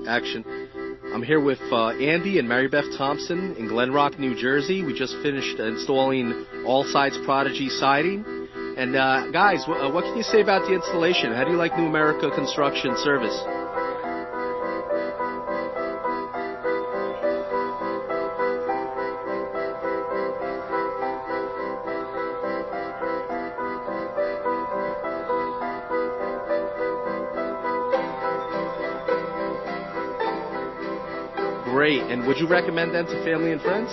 action. I'm here with Andy and Mary Beth Thompson in Glen Rock, New Jersey. We just finished installing All Sides Prodigy siding. And guys, what can you say about the installation? How do you like New America Construction Service? Great. And would you recommend them to family and friends?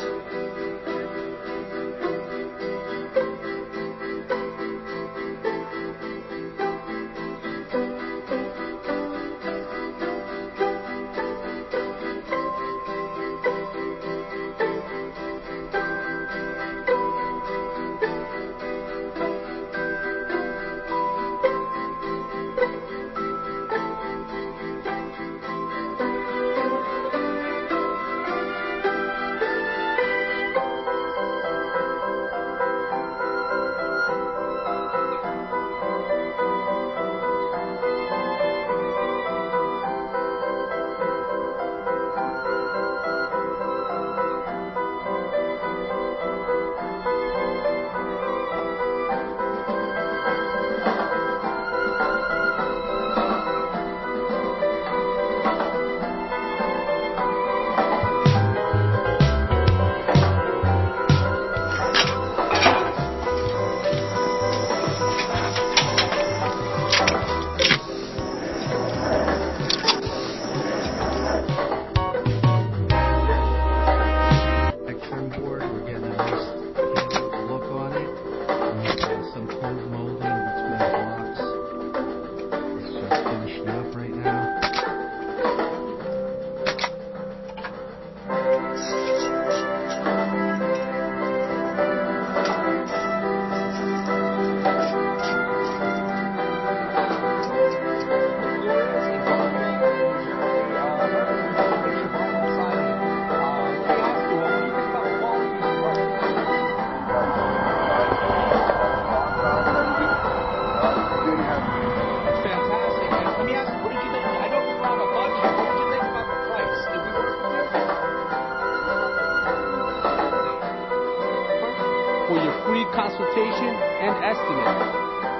For your free consultation and estimate,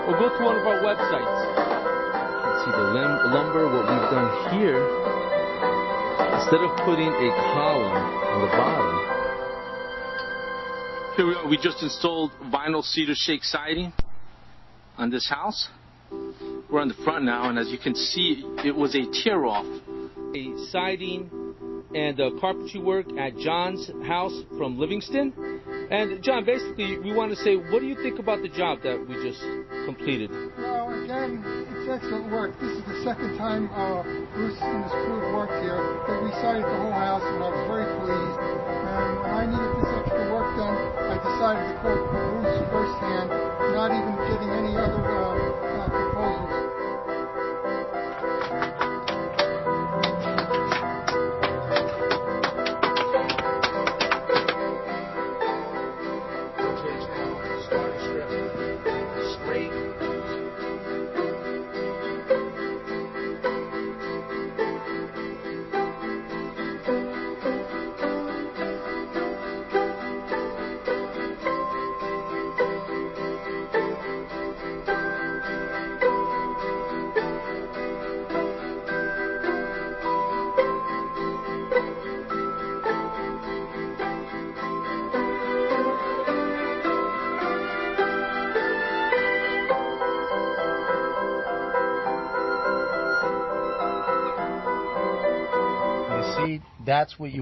or go to one of our websites. You can see the lumber. What we've done here, instead of putting a column on the bottom, here we are. We just installed vinyl cedar shake siding on this house. We're on the front now, and as you can see, it was a tear-off. A siding and carpentry work at John's house from Livingston. And John, basically, we want to say, what do you think about the job that we just completed? Well, again, it's excellent work. This is the second time Bruce and his crew have worked here. They resided the whole house, and I was very pleased. And when I needed this extra work done, I decided to quote Bruce firsthand, not even getting any other proposals. See, that's what you